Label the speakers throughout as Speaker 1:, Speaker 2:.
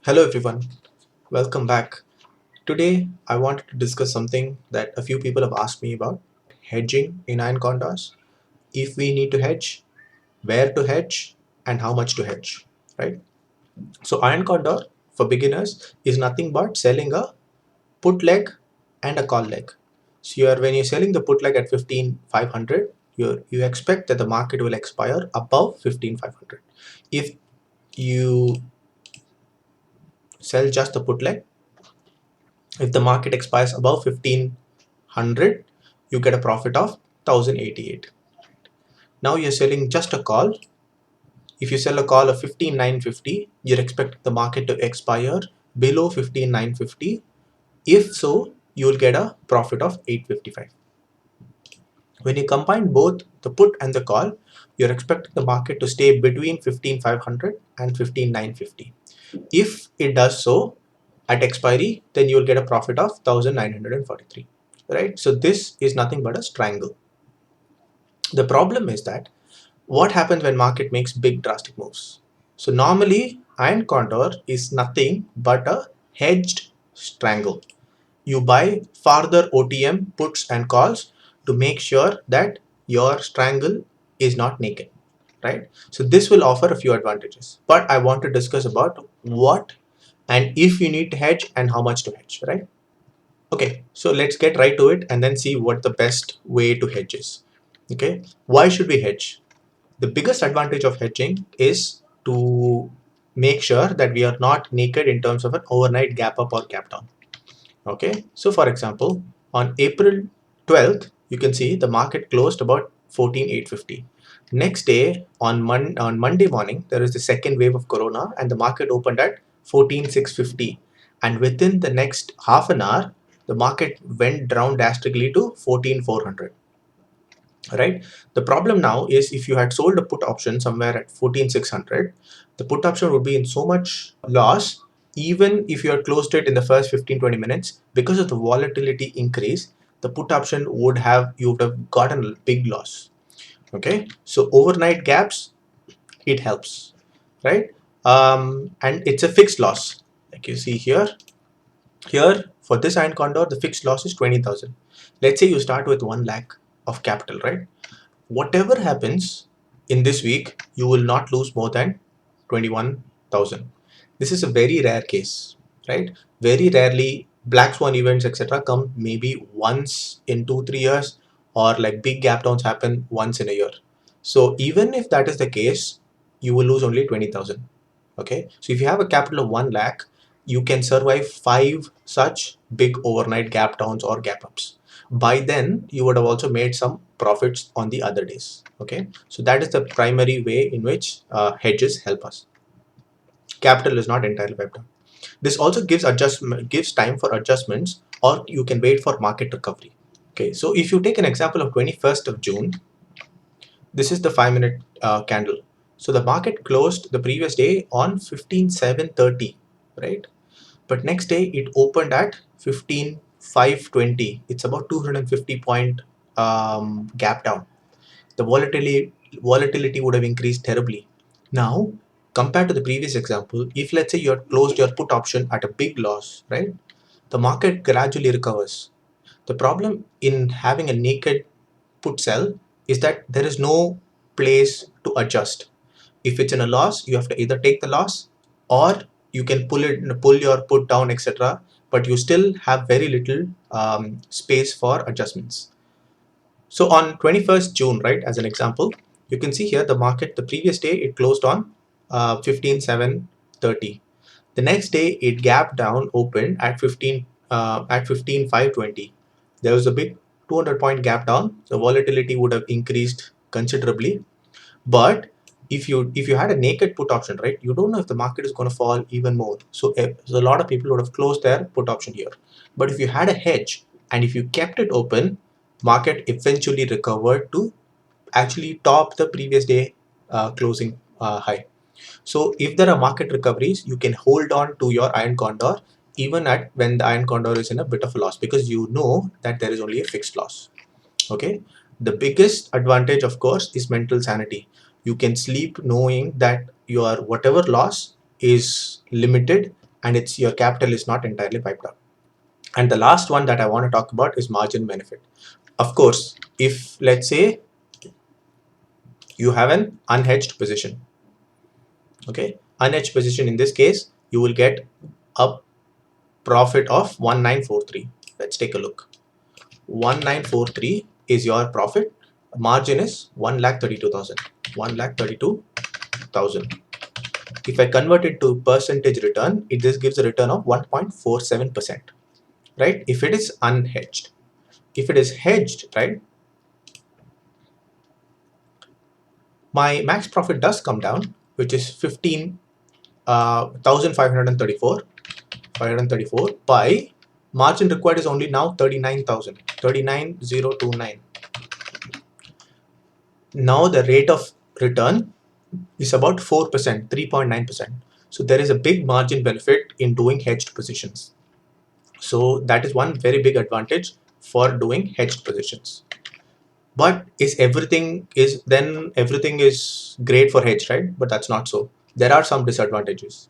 Speaker 1: Hello everyone, welcome back. Today I wanted to discuss something that a few people have asked me about: hedging in iron condors. If we need to hedge, where to hedge, and how much to hedge, right? So iron condor for beginners is nothing but selling a put leg and a call leg. So when you're selling the put leg at 15,500, you expect that the market will expire above 15,500. If you sell just the put leg, if the market expires above 1500, you get a profit of 1088. Now you're selling just a call. If you sell a call of 15950, you're expecting the market to expire below 15950. If so, you will get a profit of 855. When you combine both the put and the call, you're expecting the market to stay between 15500 and 15950. If it does so at expiry, then you will get a profit of 1943, right? So this is nothing but a strangle. The problem is that what happens when market makes big drastic moves? So normally iron condor is nothing but a hedged strangle. You buy further OTM puts and calls to make sure that your strangle is not naked, right? So this will offer a few advantages, but I want to discuss about what and if you need to hedge and how much to hedge, right? Okay, so let's get right to it and then see what the best way to hedge is. Okay, why should we hedge? The biggest advantage of hedging is to make sure that we are not naked in terms of an overnight gap up or gap down. Okay, so for example, on April 12th, you can see the market closed about 14,850. Next day, on Monday morning, there is the second wave of corona and the market opened at 14,650. And within the next half an hour, the market went down drastically to 14,400. Right? The problem now is if you had sold a put option somewhere at 14,600, the put option would be in so much loss. Even if you had closed it in the first 15-20 minutes, because of the volatility increase, the put option you would have gotten a big loss. Okay, so overnight gaps, it helps, right? And it's a fixed loss, like you see here. Here for this iron condor, the fixed loss is 20,000. Let's say you start with 1 lakh of capital, right? Whatever happens in this week, you will not lose more than 21,000. This is a very rare case, right? Very rarely black swan events, etc., come maybe once in 2-3 years, or like big gap downs happen once in a year. So even if that is the case, you will lose only 20,000. Okay, so if you have a capital of 1 lakh, you can survive 5 such big overnight gap downs or gap ups. By then you would have also made some profits on the other days. Okay, so that is the primary way in which hedges help us. Capital is not entirely wiped out. This also gives time for adjustments, or you can wait for market recovery. Okay, so if you take an example of 21st of June, this is the 5-minute candle. So the market closed the previous day on 15,730, right? But next day it opened at 15,520. It's about 250 point gap down. The volatility would have increased terribly. Now, compared to the previous example, if let's say you had closed your put option at a big loss, right? The market gradually recovers. The problem in having a naked put sell is that there is no place to adjust. If it's in a loss, you have to either take the loss, or you can pull your put down, etc., but you still have very little space for adjustments. So on 21st June, right, as an example, you can see here the market the previous day it closed on 15,730. The next day it gapped down, opened at 15,520. There was a big 200 point gap down. The volatility would have increased considerably. But if you had a naked put option, right, you don't know if the market is going to fall even more. So a lot of people would have closed their put option here. But if you had a hedge and if you kept it open, market eventually recovered to actually top the previous day closing high. So if there are market recoveries, you can hold on to your iron condor even at when the iron condor is in a bit of a loss, because you know that there is only a fixed loss. Okay, the biggest advantage of course is mental sanity. You can sleep knowing that your whatever loss is limited and your capital is not entirely wiped out. And the last one that I want to talk about is margin benefit. Of course, if let's say you have an unhedged position, okay, unhedged position, in this case, you will get a profit of 1943. Let's take a look. 1943 is your profit. Margin is 1,32,000. 1,32,000. If I convert it to percentage return, this gives a return of 1.47%, right? If it is unhedged. If it is hedged, right, my max profit does come down, which is 15,534. 534 by margin required is only now 39,000, 39,029. Now the rate of return is about 4%, 3.9%. So there is a big margin benefit in doing hedged positions. So that is one very big advantage for doing hedged positions. But everything is great for hedge, right? But that's not so. There are some disadvantages.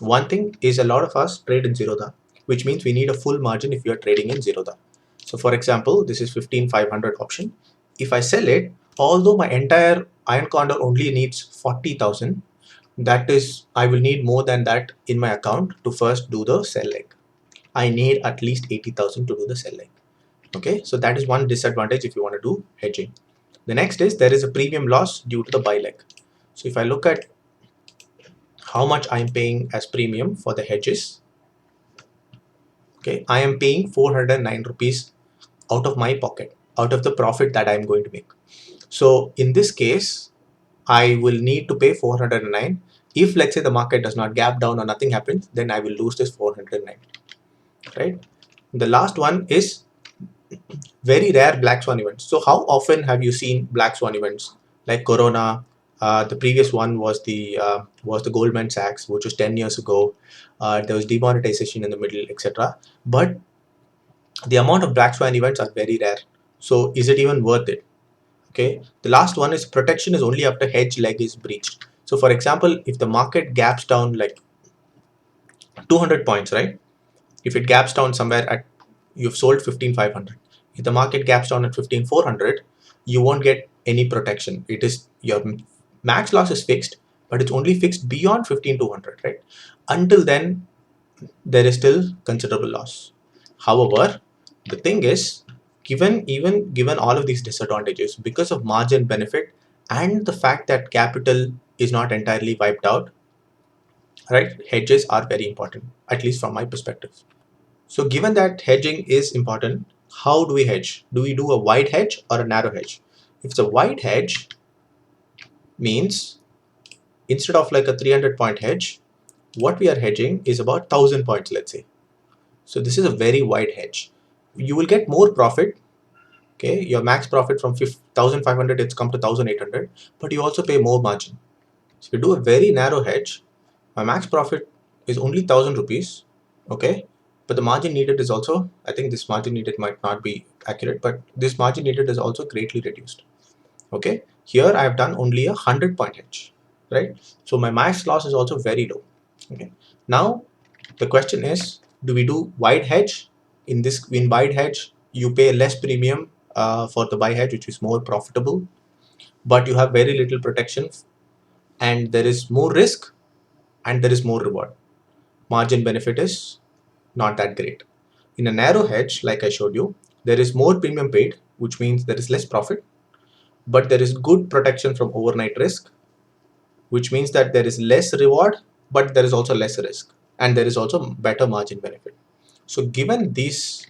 Speaker 1: One thing is a lot of us trade in Zerodha, which means we need a full margin if you are trading in Zerodha. So for example, this is 15,500 option. If I sell it, although my entire Iron Condor only needs 40,000, that is, I will need more than that in my account to first do the sell leg. I need at least 80,000 to do the sell leg. Okay, so that is one disadvantage if you want to do hedging. The next is there is a premium loss due to the buy leg. So if I look at how much I am paying as premium for the hedges, okay, I am paying 409 rupees out of my pocket, out of the profit that I am going to make. So in this case, I will need to pay 409. If let's say the market does not gap down or nothing happens, then I will lose this 409, right? The last one is very rare black swan events. So how often have you seen black swan events like Corona? The previous one was the Goldman Sachs, which was 10 years ago. There was demonetization in the middle, etc. But the amount of black swan events are very rare. So is it even worth it? Okay. The last one is protection is only after hedge leg is breached. So for example, if the market gaps down like 200 points, right? If it gaps down somewhere at, you've sold 15,500. If the market gaps down at 15,400, you won't get any protection. It is your max loss is fixed, but it's only fixed beyond 15,200, right? Until then, there is still considerable loss. However, the thing is, given all of these disadvantages, because of margin benefit and the fact that capital is not entirely wiped out, right? Hedges are very important, at least from my perspective. So given that hedging is important, how do we hedge? Do we do a wide hedge or a narrow hedge? If it's a wide hedge, means instead of like a 300 point hedge, what we are hedging is about 1,000 points, let's say. So this is a very wide hedge. You will get more profit. Okay, your max profit from 1,500, it's come to 1,800, but you also pay more margin. So if you do a very narrow hedge, my max profit is only 1,000 rupees. Okay, but the margin needed is also, I think this margin needed might not be accurate, but this margin needed is also greatly reduced. Okay, here I have done only a 100 point hedge, right? So my max loss is also very low. Okay, now the question is, do we do wide hedge? In wide hedge, you pay less premium for the buy hedge, which is more profitable, but you have very little protection, and there is more risk and there is more reward. Margin benefit is not that great. In a narrow hedge, like I showed you, there is more premium paid, which means there is less profit, but there is good protection from overnight risk, which means that there is less reward, but there is also less risk, and there is also better margin benefit. So given these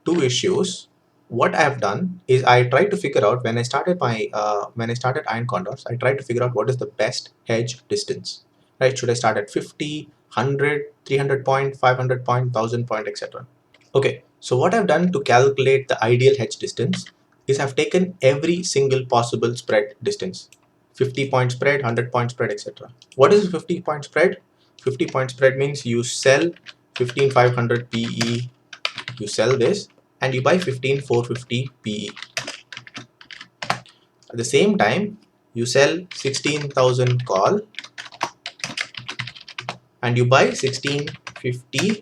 Speaker 1: two issues, what I have done is I tried to figure out when I started Iron Condors, I tried to figure out what is the best hedge distance, right? Should I start at 50, 100, 300 point, 500 point, 1,000 point, etc. Okay, so what I've done to calculate the ideal hedge distance is I've taken every single possible spread distance, 50 point spread, 100 point spread, etc. What is a 50 point spread? 50 point spread means you sell 15,500 PE, you sell this, and you buy 15,450 PE. At the same time, you sell 16,000 call and you buy 16,450 50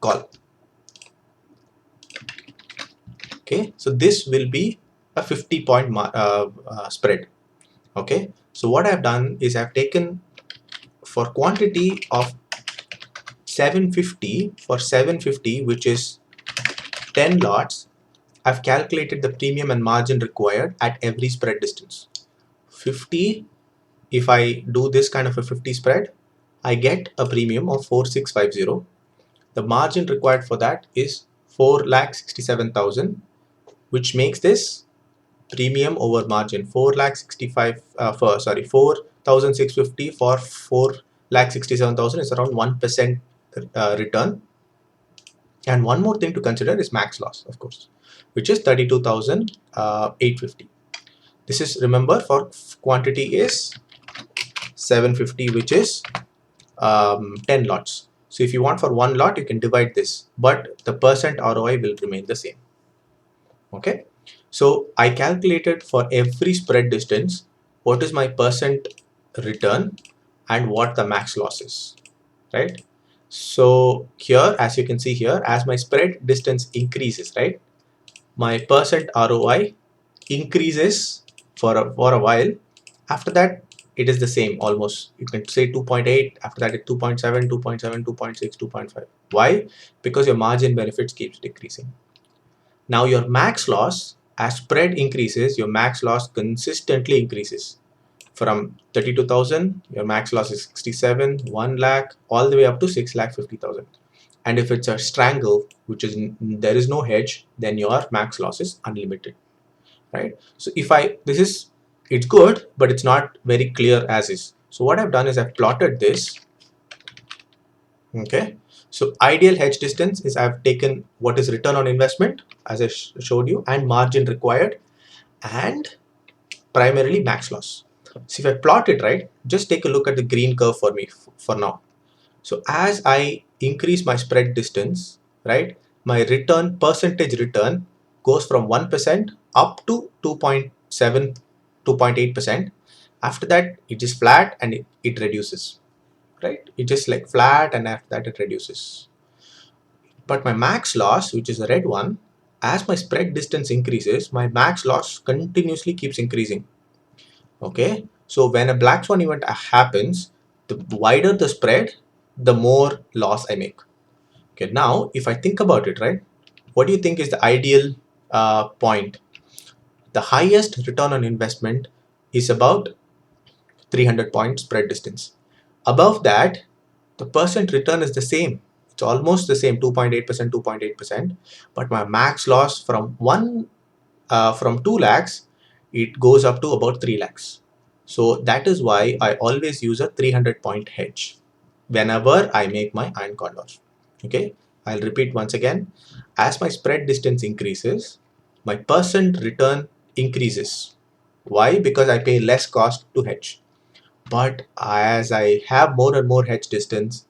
Speaker 1: call. Okay, so this will be a 50-point spread. Okay, so what I've done is I've taken for quantity of 750, which is 10 lots, I've calculated the premium and margin required at every spread distance. 50, if I do this kind of a 50 spread, I get a premium of 4650. The margin required for that is 4,67,000, which makes this premium over margin 4,650 for 4,67,000 is around 1% return. And one more thing to consider is max loss, of course, which is 32,850. This is, remember, for quantity is 750, which is 10 lots. So if you want for one lot, you can divide this, but the percent ROI will remain the same. Okay, so I calculated for every spread distance what is my percent return and what the max loss is, right? So here, as you can see here, as my spread distance increases, right, my percent ROI increases for a while. After that, it is the same almost. You can say 2.8, after that it's 2.7, 2.7, 2.6, 2.5. Why? Because your margin benefits keeps decreasing. Now your max loss, as spread increases, your max loss consistently increases. From 32,000, your max loss is 67, 1 lakh, all the way up to 6,50,000. And if it's a strangle, which is there is no hedge, then your max loss is unlimited, right? So if it's good, but it's not very clear as is. So what I've done is I've plotted this. Okay, so ideal hedge distance is I've taken what is return on investment, as I showed you, and margin required, and primarily max loss. So if I plot it, right, just take a look at the green curve for me for now. So as I increase my spread distance, right, my percentage return goes from 1% up to 2.7, 2.8%. After that, it is flat and it reduces, right? It just like flat, and after that it reduces. But my max loss, which is the red one, as my spread distance increases, my max loss continuously keeps increasing. Okay, so when a black swan event happens, the wider the spread, the more loss I make. Okay, now if I think about it, right, what do you think is the ideal point? The highest return on investment is about 300 point spread distance. Above that, the percent return is the same. It's almost the same, 2.8%, 2.8%. But my max loss from 2 lakhs, it goes up to about 3 lakhs. So that is why I always use a 300 point hedge whenever I make my iron condors. Okay, I'll repeat once again. As my spread distance increases, my percent return increases. Why? Because I pay less cost to hedge. But as I have more and more hedge distance,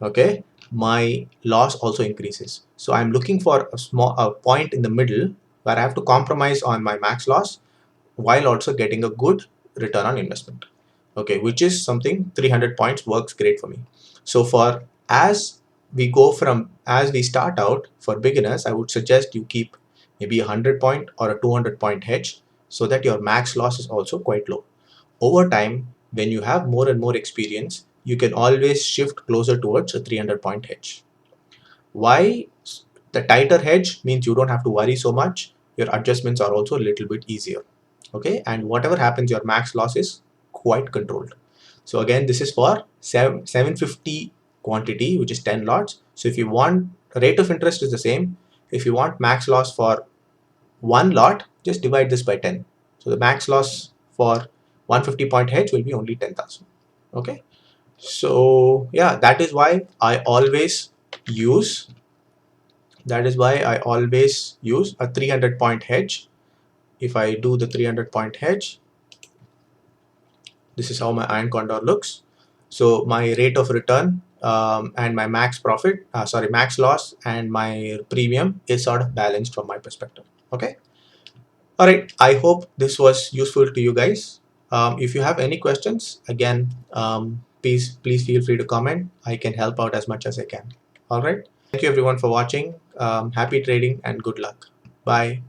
Speaker 1: okay, my loss also increases. So I'm looking for a point in the middle where I have to compromise on my max loss while also getting a good return on investment. Okay, which is something 300 points works great for me. So for as we start out for beginners, I would suggest you keep maybe a 100 point or a 200 point hedge so that your max loss is also quite low. Over time, when you have more and more experience, you can always shift closer towards a 300 point hedge. Why? The tighter hedge means you don't have to worry so much. Your adjustments are also a little bit easier. Okay, and whatever happens, your max loss is quite controlled. So again, this is for 750 quantity, which is 10 lots. So if you want, rate of interest is the same. If you want max loss for one lot, just divide this by 10. So the max loss for 150 point hedge will be only 10,000. Okay, so yeah, that is why I always use a 300 point hedge. If I do the 300 point hedge, this is how my iron condor looks. So my rate of return and my max loss and my premium is sort of balanced from my perspective. Okay. All right. I hope this was useful to you guys. If you have any questions, again, please feel free to comment. I can help out as much as I can. All right. Thank you everyone for watching. Happy trading and good luck. Bye.